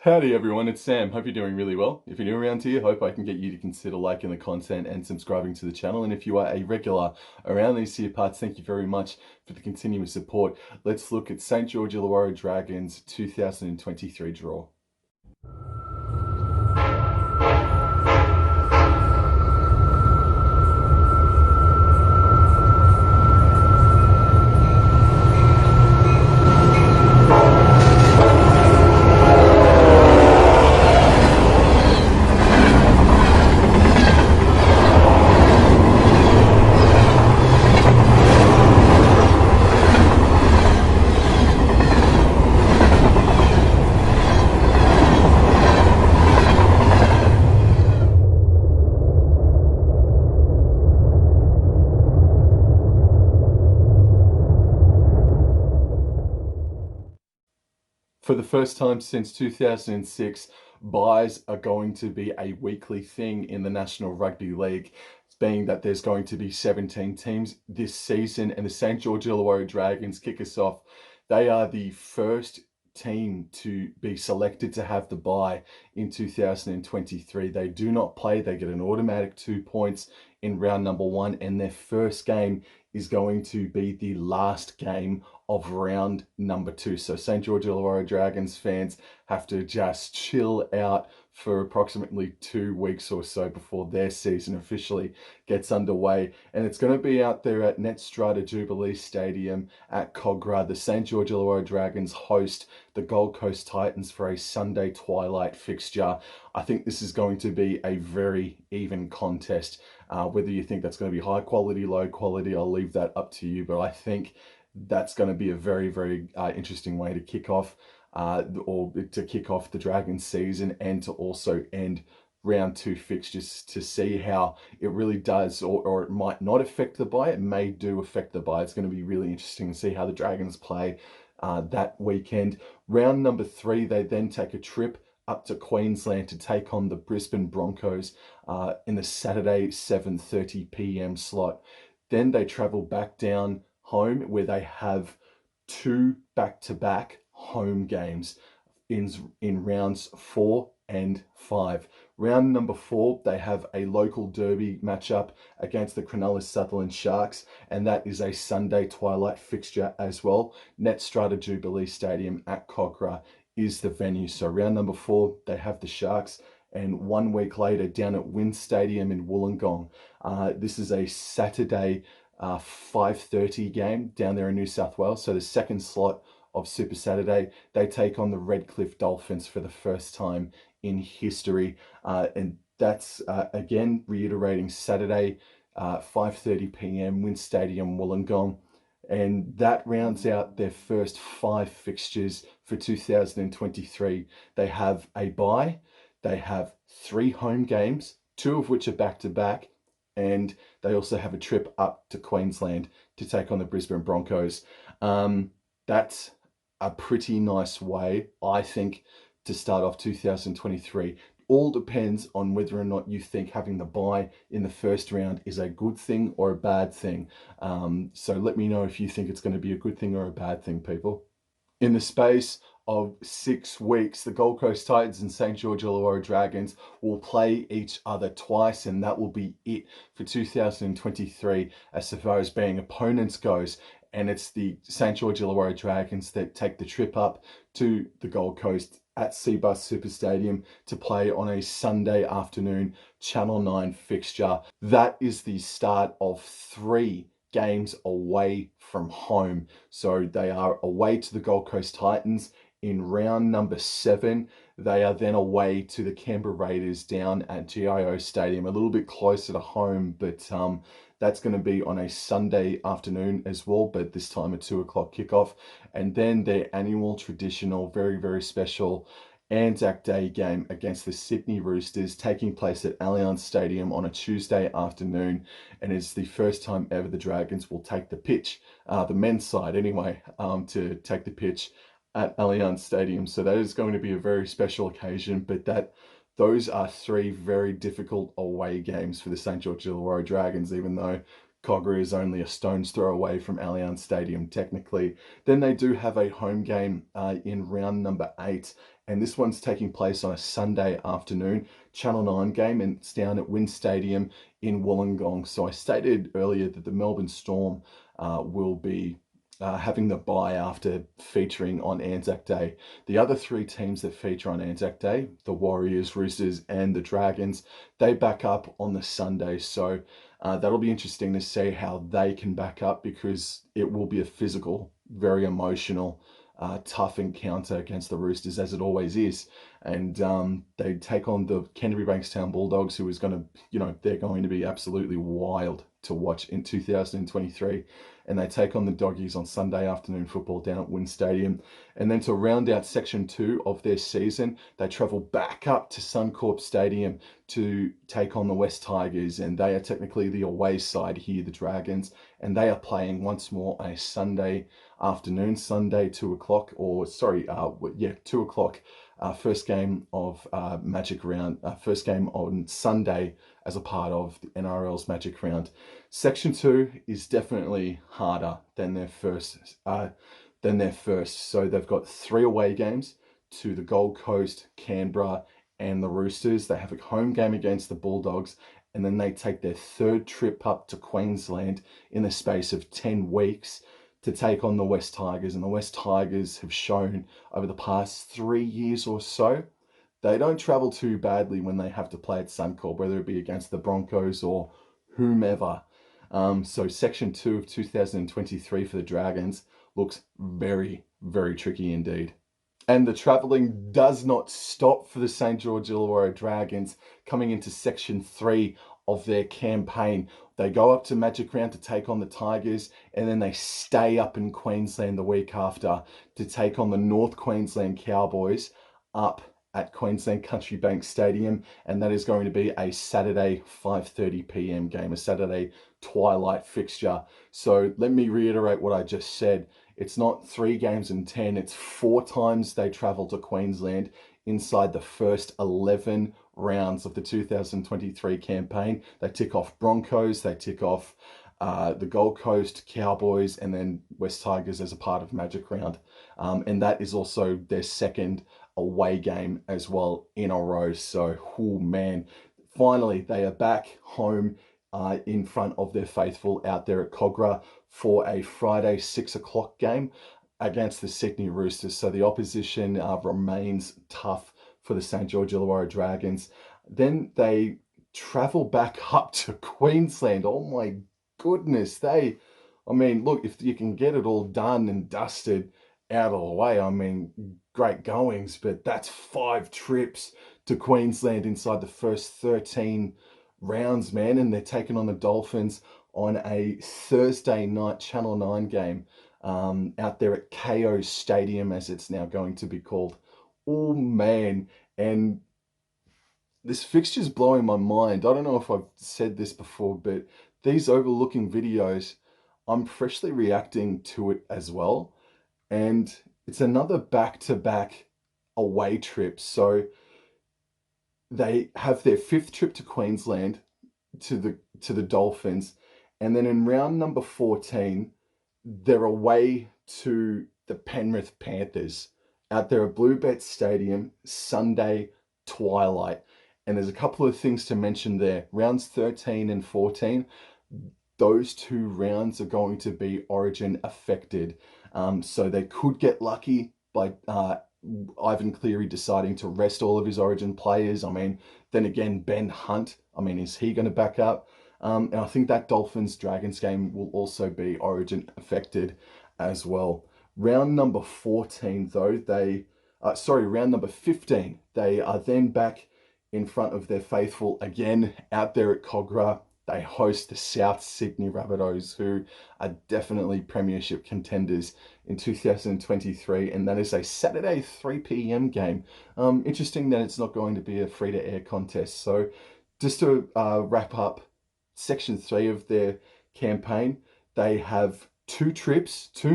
Howdy everyone, it's Sam. Hope you're doing really well. If you're new around here, hope I can get you to consider liking the content and subscribing to the channel. And if you are a regular around these here parts, thank you very much for the continuous support. Let's look at St. George Illawarra Dragons 2023 draw. For the first time since 2006, buys are going to be a weekly thing in the National Rugby League, being that there's going to be 17 teams this season, and the St. George Illawarra Dragons kick us off. They are the first team to be selected to have the bye in 2023. They do not play, they get an automatic 2 points in round number 1, and their first game is going to be the last game of round number 2. So St. George Illawarra Dragons fans have to just chill out for approximately 2 weeks or so before their season officially gets underway. And it's going to be out there at Netstrata Jubilee Stadium at Cogra. The St. George Illawarra Dragons host the Gold Coast Titans for a Sunday twilight fixture. I think this is going to be a very even contest. Whether you think that's going to be high quality, low quality, I'll leave that up to you. But I think that's going to be a very, very interesting way to kick off the Dragons season, and to also end round 2 fixtures, to see how it really does, or it might not affect the bye. It may do affect the bye. It's going to be really interesting to see how the Dragons play that weekend. Round number 3, they then take a trip up to Queensland to take on the Brisbane Broncos in the Saturday 7:30 p.m. slot. Then they travel back down home, where they have 2 back-to-back home games in rounds 4 and 5. Round number 4, they have a local derby matchup against the Cronulla Sutherland Sharks, and that is a Sunday twilight fixture as well. Netstrata Jubilee Stadium at Cogra is the venue. So round number 4, they have the Sharks, and 1 week later down at Wynn Stadium in Wollongong. This is a Saturday 5:30 game down there in New South Wales. So the second slot of Super Saturday, they take on the Redcliffe Dolphins for the first time in history. And that's, again, reiterating, Saturday, 5:30 p.m, Wynn Stadium, Wollongong. And that rounds out their first 5 fixtures for 2023. They have a bye, they have 3 home games, 2 of which are back-to-back, and they also have a trip up to Queensland to take on the Brisbane Broncos. That's a pretty nice way, I think, to start off 2023. All depends on whether or not you think having the bye in the first round is a good thing or a bad thing. So let me know if you think it's going to be a good thing or a bad thing, people. In the space of 6 weeks, the Gold Coast Titans and St. George Illawarra Dragons will play each other twice, and that will be it for 2023 as far as being opponents goes. And it's the St. George Illawarra Dragons that take the trip up to the Gold Coast at Cbus Super Stadium to play on a Sunday afternoon Channel 9 fixture. That is the start of 3 games away from home. So they are away to the Gold Coast Titans in round number 7. They are then away to the Canberra Raiders down at GIO Stadium, a little bit closer to home, but that's going to be on a Sunday afternoon as well, but this time a 2 o'clock kickoff. And then their annual traditional, very, very special Anzac Day game against the Sydney Roosters, taking place at Allianz Stadium on a Tuesday afternoon, and it's the first time ever the Dragons will take the pitch, the men's side anyway, to take the pitch at Allianz Stadium. So that is going to be a very special occasion, but those are 3 very difficult away games for the St. George Illawarra Dragons, even though Cogra is only a stone's throw away from Allianz Stadium technically. Then they do have a home game in round number 8, and this one's taking place on a Sunday afternoon, Channel 9 game, and it's down at Wynn Stadium in Wollongong. So I stated earlier that the Melbourne Storm will be having the bye after featuring on Anzac Day. The other three teams that feature on Anzac Day, the Warriors, Roosters, and the Dragons, they back up on the Sunday. So that'll be interesting to see how they can back up, because it will be a physical, very emotional, tough encounter against the Roosters, as it always is. And they take on the Canterbury Bankstown Bulldogs, who is going to, they're going to be absolutely wild to watch in 2023. And they take on the Doggies on Sunday afternoon football down at Wynn Stadium. And then to round out section 2 of their season, they travel back up to Suncorp Stadium to take on the West Tigers. And they are technically the away side here, the Dragons. And they are playing once more on a Sunday afternoon, Sunday 2 o'clock, 2 o'clock. First game of Magic Round, first game on Sunday as a part of the NRL's Magic Round. Section 2 is definitely harder than their first. So they've got 3 away games to the Gold Coast, Canberra, and the Roosters. They have a home game against the Bulldogs, and then they take their 3rd trip up to Queensland in the space of 10 weeks to take on the West Tigers. And the West Tigers have shown over the past 3 years or so, they don't travel too badly when they have to play at Suncorp, whether it be against the Broncos or whomever. So Section 2 of 2023 for the Dragons looks very, very tricky indeed. And the travelling does not stop for the St. George Illawarra Dragons coming into Section 3 of their campaign. They go up to Magic Round to take on the Tigers, and then they stay up in Queensland the week after to take on the North Queensland Cowboys up at Queensland Country Bank Stadium, and that is going to be a Saturday 5:30 p.m. game, a Saturday twilight fixture. So let me reiterate what I just said. It's not 3 games in 10, it's 4 times they travel to Queensland inside the first 11 rounds of the 2023 campaign. They tick off Broncos, they tick off the Gold Coast Cowboys, and then West Tigers as a part of Magic Round. And that is also their 2nd away game as well in a row. So, oh man, finally they are back home in front of their faithful out there at Cogra for a Friday 6 o'clock game against the Sydney Roosters. So the opposition remains tough for the St. George Illawarra Dragons. Then they travel back up to Queensland. Oh my goodness. Look, if you can get it all done and dusted out of the way, great goings, but that's 5 trips to Queensland inside the first 13 rounds, man. And they're taking on the Dolphins on a Thursday night Channel 9 game out there at KO Stadium, as it's now going to be called. Oh man, and this fixture's blowing my mind. I don't know if I've said this before, but these Overlooking videos, I'm freshly reacting to it as well. And it's another back-to-back away trip. So they have their 5th trip to Queensland to the Dolphins, and then in round number 14, they're away to the Penrith Panthers out there at Bluebet Stadium, Sunday twilight. And there's a couple of things to mention there. Rounds 13 and 14, those 2 rounds are going to be Origin affected. So they could get lucky by Ivan Cleary deciding to rest all of his Origin players. Then again, Ben Hunt, is he going to back up? And I think that Dolphins-Dragons game will also be Origin affected as well. Round number 14, though, round number 15, they are then back in front of their faithful again out there at Cogra. They host the South Sydney Rabbitohs, who are definitely premiership contenders in 2023, and that is a Saturday 3 p.m. game. Interesting that it's not going to be a free-to-air contest. So just to wrap up Section 3 of their campaign, they have 2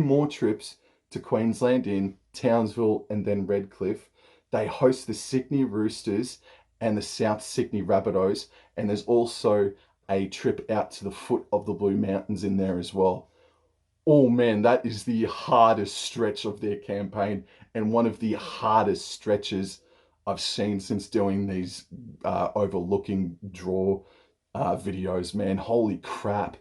more trips to Queensland in Townsville and then Redcliffe. They host the Sydney Roosters and the South Sydney Rabbitohs, and there's also a trip out to the foot of the Blue Mountains in there as well. Oh man, that is the hardest stretch of their campaign and one of the hardest stretches I've seen since doing these overlooking draw videos, man. Holy crap.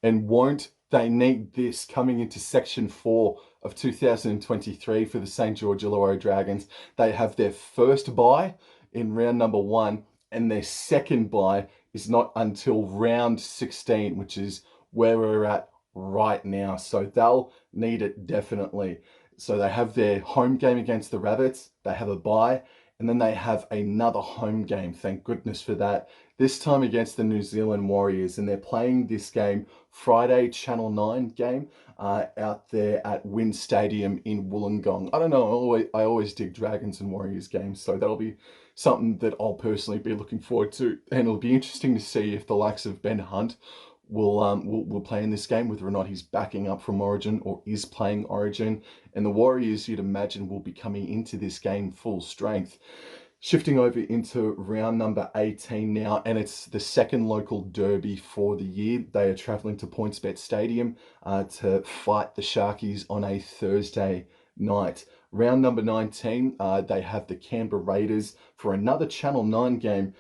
And won't they need this coming into Section 4 of 2023 for the St. George Illawarra Dragons? They have their first bye in round number 1, and their second bye is not until round 16, which is where we're at right now. So they'll need it definitely. So they have their home game against the Rabbits, they have a bye, and then they have another home game. Thank goodness for that. This time against the New Zealand Warriors, and they're playing this game Friday, Channel 9 game out there at Wynn Stadium in Wollongong. I don't know, I always dig Dragons and Warriors games, so that'll be something that I'll personally be looking forward to. And it'll be interesting to see if the likes of Ben Hunt will play in this game, whether or not he's backing up from Origin or is playing Origin. And the Warriors, you'd imagine, will be coming into this game full strength. Shifting over into round number 18 now, and it's the second local derby for the year. They are travelling to PointsBet Stadium to fight the Sharkies on a Thursday night. Round number 19, they have the Canberra Raiders for another Channel 9 game.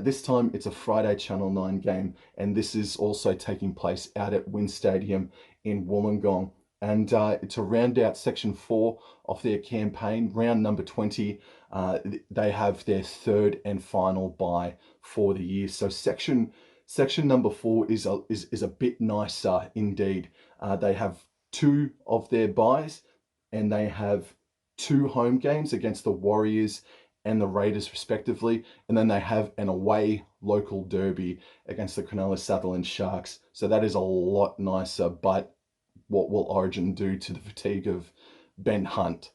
This time it's a Friday Channel 9 game, and this is also taking place out at Wynn Stadium in Wollongong. And to round out Section 4 of their campaign, round number 20, they have their third and final bye for the year. So section number 4 is a bit nicer indeed. They have 2 of their byes, and they have 2 home games against the Warriors and the Raiders respectively, and then they have an away local derby against the Cronulla Sutherland Sharks. So that is a lot nicer, but what will Origin do to the fatigue of Ben Hunt?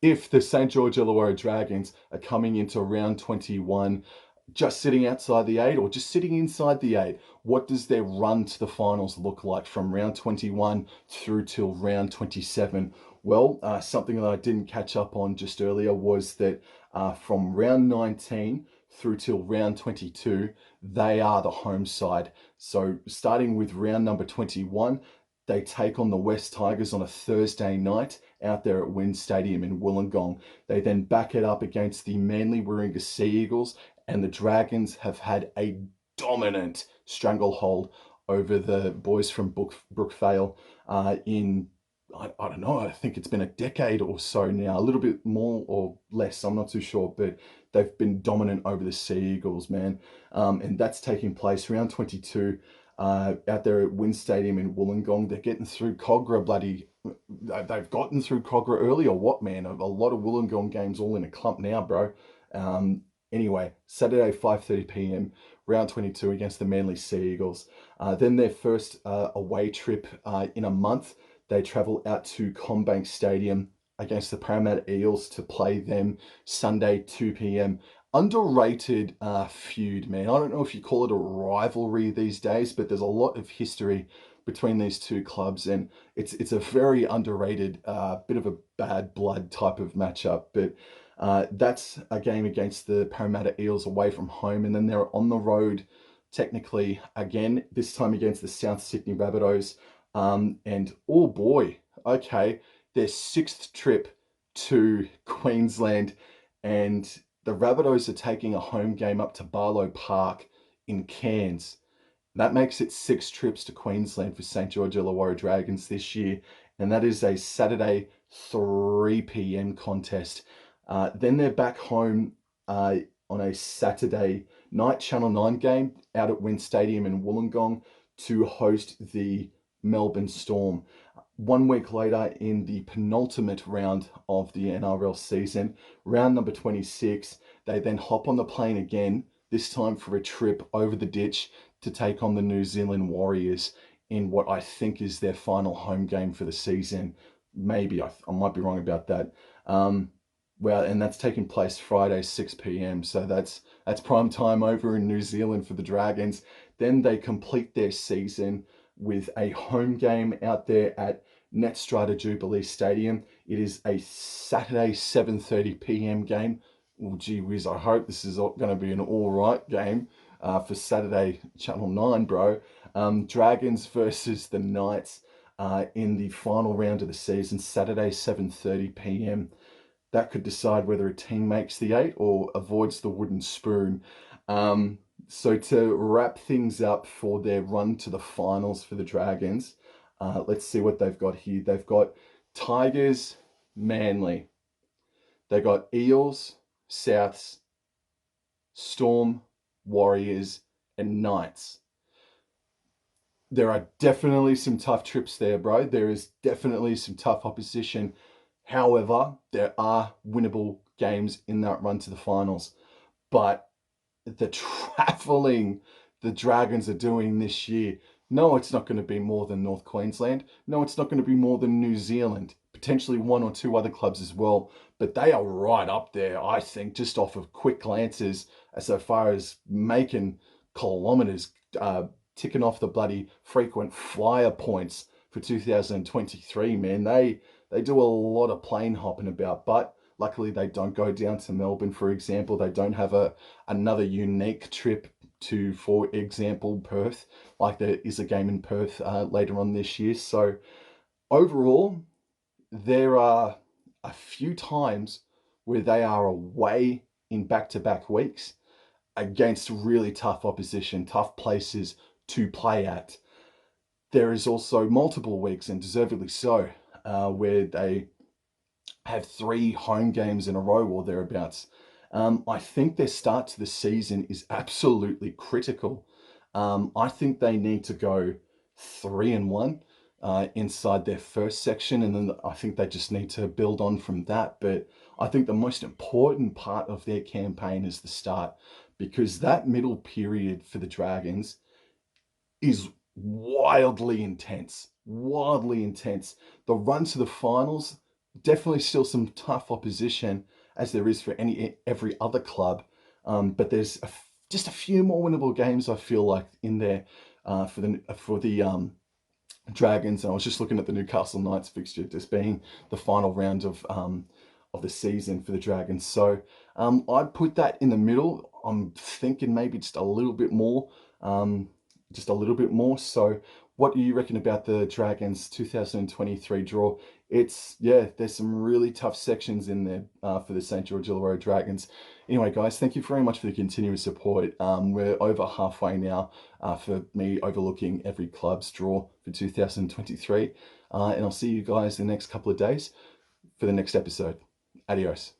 If the St. George Illawarra Dragons are coming into round 21 just sitting outside the 8 or just sitting inside the 8, what does their run to the finals look like from round 21 through till round 27? Well, something that I didn't catch up on just earlier was that from round 19 through till round 22, they are the home side. So starting with round number 21, they take on the West Tigers on a Thursday night out there at Wynn Stadium in Wollongong. They then back it up against the Manly Warringah Sea Eagles, and the Dragons have had a dominant stranglehold over the boys from Brookvale in, I don't know, I think it's been a decade or so now, a little bit more or less, I'm not too sure, but they've been dominant over the Sea Eagles, man. And that's taking place round 22 out there at Wynn Stadium in Wollongong. They're getting through Cogra they've gotten through Cogra early or what, man? A lot of Wollongong games all in a clump now, bro. Anyway, Saturday, 5:30 p.m, round 22 against the Manly Sea Eagles. Then their first away trip in a month, they travel out to CommBank Stadium against the Parramatta Eels to play them Sunday, 2 p.m. Underrated feud, man. I don't know if you call it a rivalry these days, but there's a lot of history between these two clubs, and it's a very underrated bit of a bad blood type of matchup. But that's a game against the Parramatta Eels away from home, and then they're on the road technically again, this time against the South Sydney Rabbitohs. And oh boy, okay, their 6th trip to Queensland, and the Rabbitohs are taking a home game up to Barlow Park in Cairns. That makes it 6 trips to Queensland for St. George Illawarra Dragons this year, and that is a Saturday 3 p.m. contest. Then they're back home on a Saturday night Channel 9 game out at Wynn Stadium in Wollongong to host the Melbourne Storm. 1 week later, in the penultimate round of the NRL season, round number 26, they then hop on the plane again, this time for a trip over the ditch to take on the New Zealand Warriors in what I think is their final home game for the season. Maybe, I might be wrong about that. Well, and that's taking place Friday, 6 p.m. So that's prime time over in New Zealand for the Dragons. Then they complete their season with a home game out there at Netstrata Jubilee Stadium. It is a Saturday 7:30 p.m. game. Oh, gee whiz, I hope this is going to be an all right game for Saturday Channel 9, bro. Dragons versus the Knights. in the final round of the season, Saturday, 7:30 p.m. That could decide whether a team makes the eight or avoids the wooden spoon. So to wrap things up for their run to the finals for the Dragons, let's see what they've got here. They've got Tigers, Manly. They got Eels, Souths, Storm, Warriors, and Knights. There are definitely some tough trips there, bro. There is definitely some tough opposition. However, there are winnable games in that run to the finals. But the travelling the Dragons are doing this year, no, it's not going to be more than North Queensland. No, it's not going to be more than New Zealand. Potentially one or two other clubs as well. But they are right up there, I think, just off of quick glances, as so far as making kilometres, ticking off the bloody frequent flyer points for 2023, man. They do a lot of plane hopping about, but luckily they don't go down to Melbourne, for example. They don't have another unique trip to, for example, Perth, like there is a game in Perth later on this year. So overall, there are a few times where they are away in back-to-back weeks against really tough opposition, tough places to play at. There is also multiple weeks, and deservedly so, where they have 3 home games in a row or thereabouts. I think their start to the season is absolutely critical. I think they need to go 3-1 inside their first section, and then I think they just need to build on from that. But I think the most important part of their campaign is the start, because that middle period for the Dragons is wildly intense. Wildly intense. The run to the finals, definitely still some tough opposition, as there is for every other club. But there's just a few more winnable games, I feel like, in there for the Dragons. And I was just looking at the Newcastle Knights fixture, just being the final round of the season for the Dragons. So I'd put that in the middle. I'm thinking maybe just a little bit more. Just a little bit more. So what do you reckon about the Dragons 2023 draw? Yeah, there's some really tough sections in there for the St. George Illawarra Dragons. Anyway, guys, thank you very much for the continuous support. We're over halfway now for me overlooking every club's draw for 2023. And I'll see you guys in the next couple of days for the next episode. Adios.